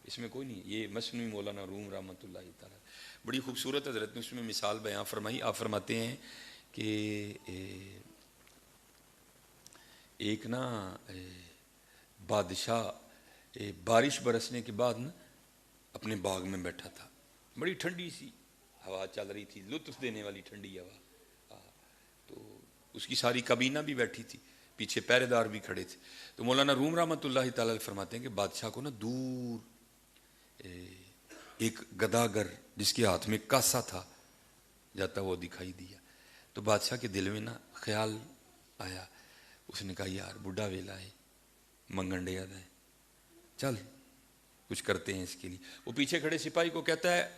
اس میں کوئی نہیں. یہ مصنوعی مولانا روم رحمۃ اللہ تعالیٰ, بڑی خوبصورت حضرت نے اس میں مثال بیان فرمائی. آپ فرماتے ہیں کہ ایک نا بادشاہ بارش برسنے کے بعد نا اپنے باغ میں بیٹھا تھا, بڑی ٹھنڈی سی ہوا چل رہی تھی, لطف دینے والی ٹھنڈی ہوا. تو اس کی ساری کابینہ بھی بیٹھی تھی, پیچھے پہرے دار بھی کھڑے تھے. تو مولانا روم رحمۃ اللہ تعالیٰ فرماتے ہیں کہ بادشاہ کو نا دور ایک گداگر جس کے ہاتھ میں کاسا تھا جاتا وہ دکھائی دیا. تو بادشاہ کے دل میں نا خیال آیا, اس نے کہا یار بڈھا ویلا ہے, منگن ڈیا ہے, چل کچھ کرتے ہیں اس کے لیے. وہ پیچھے کھڑے سپاہی کو کہتا ہے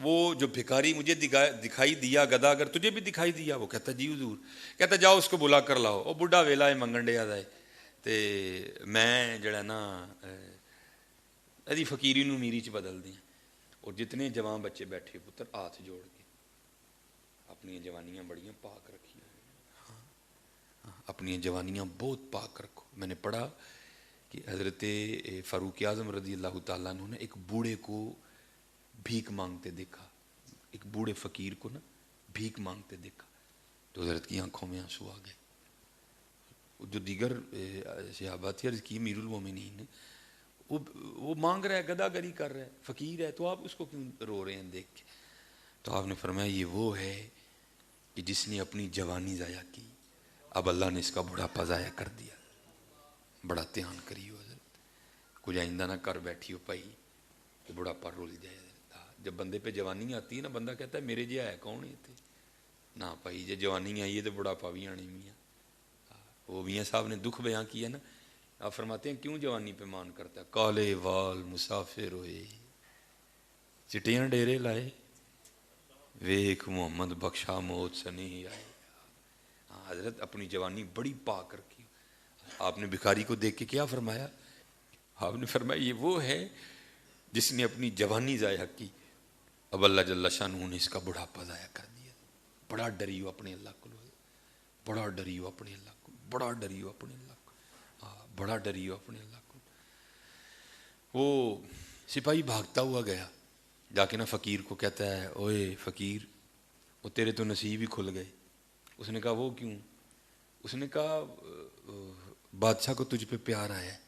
وہ جو بھکاری مجھے دکھائی دیا گداگر تجھے بھی دکھائی دیا؟ وہ کہتا ہے جی حضور. کہتا جاؤ اس کو بلا کر لاؤ, وہ بڈھا ویلا ہے منگن ڈیا ہے تے میں جڑا نا ادی فقیری نو میری چ بدل دیں. اور جتنے جوان بچے بیٹھے پتر ہاتھ جوڑ کے اپنی جوانیاں بڑیاں پاک رکھی, اپنی جوانیاں بہت پاک رکھو. میں نے پڑھا کہ حضرت فاروق اعظم رضی اللہ تعالیٰ عنہ نے ایک بوڑھے کو بھیک مانگتے دیکھا, ایک بوڑھے فقیر کو نا بھیک مانگتے دیکھا تو حضرت کی آنکھوں میں آنسو آ گئے. جو دیگر صحابہ تھے عرض کی امیر المومنین نے وہ مانگ رہا ہے, گداگری کر رہا ہے, فقیر ہے, تو آپ اس کو کیوں رو رہے ہیں دیکھ کے؟ تو آپ نے فرمایا یہ وہ ہے کہ جس نے اپنی جوانی ضائع کی, اب اللہ نے اس کا بڑھاپا ضائع کر دیا. بڑا دھیان کریو حضرت, کچھ آئندہ نہ کر بیٹھی ہو پائی کہ بڑھاپا رول جائے. جب بندے پہ جوانی آتی ہے نا بندہ کہتا ہے میرے جی ہے کون ہے تھے نہ پائی, جب جوانی آئی ہے تو بڑھاپا بھی آنی میاں. وہ میاں صاحب نے دکھ بیان کیا نا, آپ فرماتے ہیں کیوں جوانی پہ مان کرتا ہے؟ کالے وال مسافر ہوئے چٹیاں ڈیرے لائے ویک محمد بخشا موت سے نہیں آئے. حضرت اپنی جوانی بڑی پاک رکھی. آپ نے بھکاری کو دیکھ کے کیا فرمایا؟ آپ نے فرمایا یہ وہ ہے جس نے اپنی جوانی ضائع کی, اب اللہ جل شانہ نے اس کا بڑھاپا ضائع کر دیا. بڑا ڈریو اپنے اللہ کو, بڑا ڈریو اپنے اللہ کو, بڑا ڈریو اپنے اللہ کو, بڑا ڈریو اپنے اللہ کو. وہ سپاہی بھاگتا ہوا گیا, جا کے نا فقیر کو کہتا ہے اوئے فقیر وہ تیرے تو نصیب ہی کھل گئے. اس نے کہا وہ کیوں؟ اس نے کہا بادشاہ کو تجھ پہ پیار آیا ہے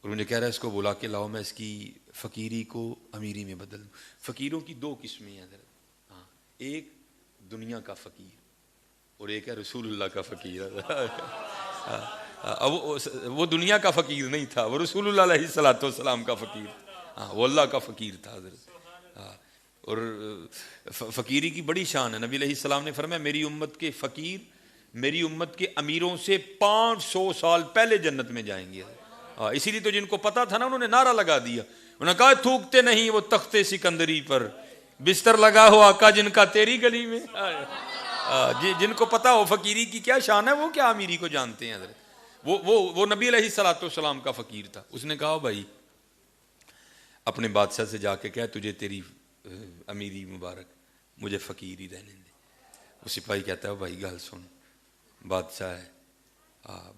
اور مجھے کہہ رہا ہے اس کو بلا کے لاؤ, میں اس کی فقیری کو امیری میں بدل دوں. فقیروں کی دو قسمیں ہیں حضرت, ایک دنیا کا فقیر اور ایک ہے رسول اللہ کا فقیر. وہ دنیا کا فقیر نہیں تھا, وہ رسول اللہ علیہ الصلوۃ والسلام کا فقیر تھا, وہ اللہ کا فقیر تھا حضرت. اور فقیری کی بڑی شان ہے. نبی علیہ السلام نے فرمایا میری امت کے فقیر میری امت کے امیروں سے 500 سال پہلے جنت میں جائیں گے. اسی لیے تو جن کو پتا تھا نا انہوں نے نعرہ لگا دیا, انہوں نے کہا تھوکتے نہیں وہ تخت سکندری پر, بستر لگا ہو آقا جن کا تیری گلی میں. جن کو پتا ہو فقیری کی کیا شان ہے وہ کیا امیری کو جانتے ہیں حضرت. وہ نبی علیہ الصلوۃ والسلام کا فقیر تھا. اس نے کہا بھائی اپنے بادشاہ سے جا کے کہہ تجھے تیری امیری مبارک, مجھے فقیر ہی رہنے دے. وہ سپاہی کہتا ہے بھائی گل سن, بادشاہ ہے,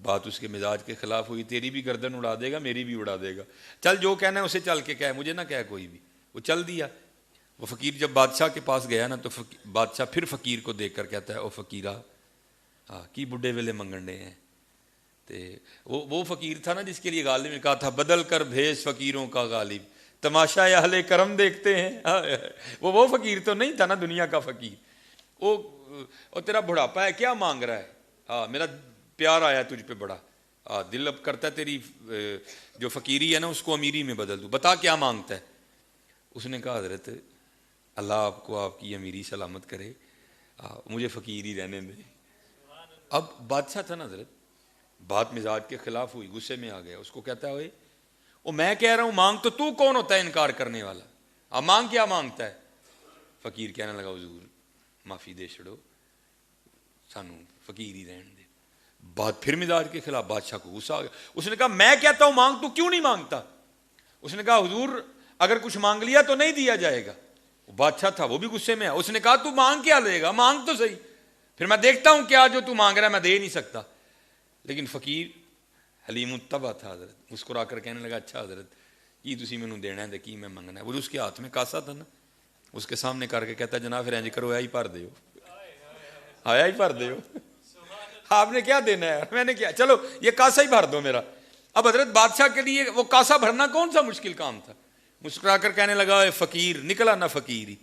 بات اس کے مزاج کے خلاف ہوئی, تیری بھی گردن اڑا دے گا میری بھی اڑا دے گا, چل جو کہنا ہے اسے چل کے کہہ, مجھے نہ کہہ کوئی بھی. وہ چل دیا. وہ فقیر جب بادشاہ کے پاس گیا نا تو بادشاہ پھر فقیر کو دیکھ کر کہتا ہے او فقیرہ کی بڈھے ویلے منگنڈے ہیں. وہ فقیر تھا نا جس کے لیے غالب نے کہا تھا بدل کر بھیس فقیروں کا غالب, تماشا اہل کرم دیکھتے ہیں. وہ فقیر تو نہیں تھا نا دنیا کا فقیر. وہ تیرا بڑھاپا ہے کیا مانگ رہا ہے؟ میرا پیار آیا تجھ پہ بڑا, دل اب کرتا ہے تیری جو فقیری ہے نا اس کو امیری میں بدل دوں, بتا کیا مانگتا ہے. اس نے کہا حضرت اللہ آپ کو آپ کی امیری سلامت کرے, مجھے فقیر ہی رہنے دے. اب بادشاہ تھا نا حضرت, بات مزاج کے خلاف ہوئی, غصے میں آ گیا. اس کو کہتا ہے وہ میں کہہ رہا ہوں مانگ تو کون ہوتا ہے انکار کرنے والا, اب مانگ کیا مانگتا ہے؟ فقیر کہنے لگا حضور معافی دے چھڑو, سانو فقیر ہی رہن دے. بات پھر مزاج کے خلاف, بادشاہ کو غصہ آ گیا. اس نے کہا میں کہتا ہوں مانگ تو کیوں نہیں مانگتا؟ اس نے کہا حضور اگر کچھ مانگ لیا تو نہیں دیا جائے گا. بادشاہ تھا وہ بھی غصے میں ہے. اس نے کہا تو مانگ کیا لے گا, مانگ تو صحیح, پھر میں دیکھتا ہوں کیا جو تو مانگ رہا ہے میں دے نہیں سکتا. لیکن فقیر حلیم الطبع تھا حضرت, مسکرا کر کہنے لگا اچھا حضرت کی تسی مینوں دینا ہے کی میں منگنا ہے. وہ اس کے ہاتھ میں کاسا تھا نا, اس کے سامنے کر کے کہتا جناب پھر انج کرو آیا ہی بھر دیو, آیا ہی بھر دیو. آپ نے کیا دینا ہے, میں نے کیا, چلو یہ کاسا ہی بھر دو میرا. اب حضرت بادشاہ کے لیے وہ کاسا بھرنا کون سا مشکل کام تھا. مسکرا کر کہنے لگا اے فقیر, نکلا نہ فقیر ہی,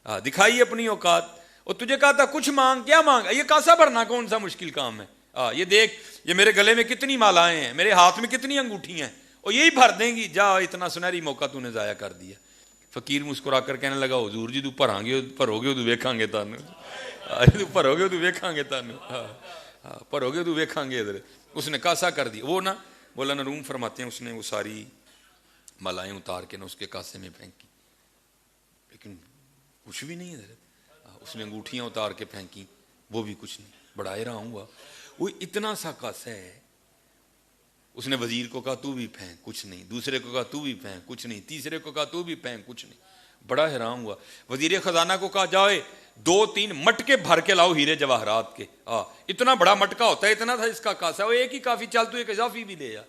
دکھائی اپنی اوقات. اور تجھے کہا تھا کچھ مانگ, کیا مانگا, یہ کاسا بھرنا کون سا مشکل کام ہے. یہ دیکھ یہ میرے گلے میں کتنی مالائیں ہیں, میرے ہاتھ میں کتنی انگوٹھی ہیں, اور یہی بھر دیں گی. جا اتنا سنہری موقع تو نے ضائع کر دیا. فقیر مسکرا کر کہنے لگا حضور جی تو بھراں گے, بھرو گے تو ویکھاں گے تانوں, بھرو گے تو ویکھاں گے تانوں, بھرو گے تو ویکھاں گے. ادھر اس نے کاسا کر دیا. وہ نا مولانا روم فرماتے ہیں اس نے وہ ساری مالائیں اتار کے نا اس کے کاسے میں پھینکی, لیکن کچھ بھی نہیں ادھر. اس نے انگوٹھیاں اتار کے پھینکی, وہ بھی کچھ نہیں. بڑا حیران ہوا, وہ اتنا سا کاسا ہے. اس نے وزیر کو کہا تو بھی پھینک, کچھ نہیں. دوسرے کو کہا تو بھی پھینک, کچھ نہیں. تیسرے کو کہا تو بھی پھینک, کچھ نہیں. بڑا حیران ہوا. وزیر خزانہ کو کہا جاؤ 2-3 مٹکے بھر کے لاؤ ہیرے جواہرات کے. اتنا بڑا مٹکا ہوتا ہے, اتنا تھا اس کا کاسا, وہ ایک ہی کافی, چل تو ایک اضافی بھی لے جا.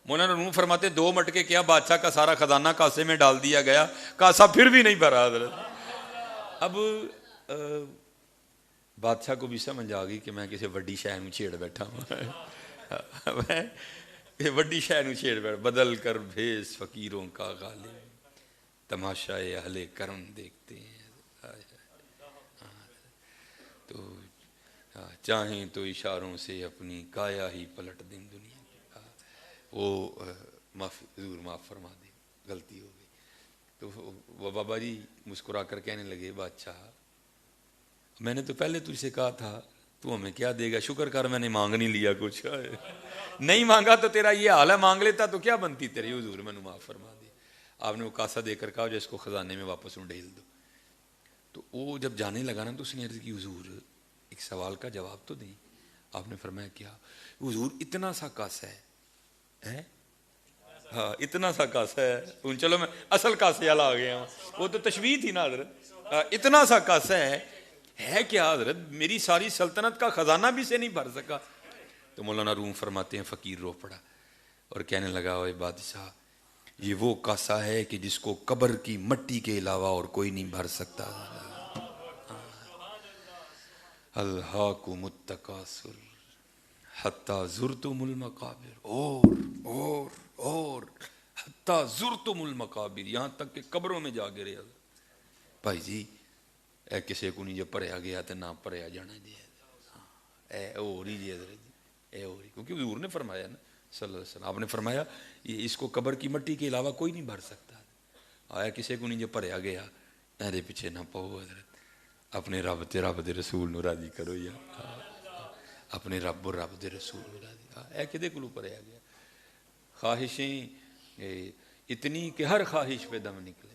مولانا روم فرماتے 2 مٹکے کیا, بادشاہ کا سارا خزانہ کاسے میں ڈال دیا گیا, کاسا پھر بھی نہیں بھرا. حضرت اب بادشاہ کو بھی سمجھ آ گئی کہ میں کسی وڈی شے نوں چھیڑ بیٹھا ہوں, میں وڈی شے نوں چھیڑ بیٹھا. بدل کر بھیس فقیروں کا غالب, تماشائے اہل کرم دیکھتے ہیں. تو چاہیں تو اشاروں سے اپنی کایا ہی پلٹ دیں دنیا کی. وہ حضور معاف فرما دے, غلطی ہو گئی. تو وہ بابا جی مسکرا کر کہنے لگے بادشاہ میں نے تو پہلے تجھ سے کہا تھا تو ہمیں کیا دے گا, شکر کر میں نے مانگ نہیں لیا کچھ. نہیں مانگا تو تیرا یہ حال ہے, مانگ لیتا تو کیا بنتی تیری. حضور میں نے معاف فرما دی. آپ نے وہ کاسا دے کر کہا جو اس کو خزانے میں واپس ڈھیل دو. تو وہ جب جانے لگا نا تو اس نے عرض کی حضور ایک سوال کا جواب تو دیں. آپ نے فرمایا کیا. حضور اتنا سا کاسا ہے, ہاں اتنا سا کاسا ہے. چلو میں اصل کاسے والا آ گیا ہوں, وہ تو تشبیہ تھی نا حضرت. اتنا سا کاسا ہے کیا حضرت, میری ساری سلطنت کا خزانہ بھی سے نہیں بھر سکا. تو مولانا روم فرماتے ہیں فقیر رو پڑا اور کہنے لگا اوے بادشاہ یہ وہ کاسا ہے کہ جس کو قبر کی مٹی کے علاوہ اور کوئی نہیں بھر سکتا. الہاکم التکاثر حتی زرتم المقابر, اور حتی زرتم المقابر, یہاں تک کہ قبروں میں جا گرے. بھائی جی اے کسے کو نہیں جو پڑھیا گیا تو نہ پڑھیا جانا جی, اے ہو رہی جی حضرت, اے ہو رہی. کیونکہ حضور نے فرمایا نا صلی اللہ علیہ وسلم, آپ نے فرمایا اس کو قبر کی مٹی کے علاوہ کوئی نہیں بھر سکتا. آیا کسے کو نہیں جو پڑھیا گیا, میرے پیچھے نہ پاؤ حضرت. اپنے رب تے رب دے رسول نو راضی کرو یا اپنے رب اور رب دے رسول نو راضی. اے کدے کولوں پڑھیا گیا. خواہشیں اتنی کہ ہر خواہش پہ دم نکلے,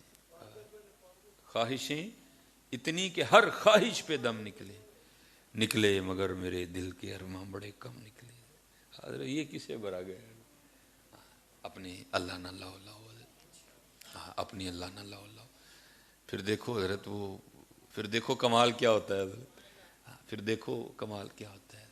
خواہشیں اتنی کہ ہر خواہش پہ دم نکلے مگر میرے دل کے ارماں بڑے کم نکلے. حضرت یہ کسے برا گیا. اپنے اللہ نہ لاؤ, اپنی اللہ نہ لاؤ. پھر دیکھو حضرت وہ, پھر دیکھو کمال کیا ہوتا ہے حضرت, پھر دیکھو کمال کیا ہوتا ہے.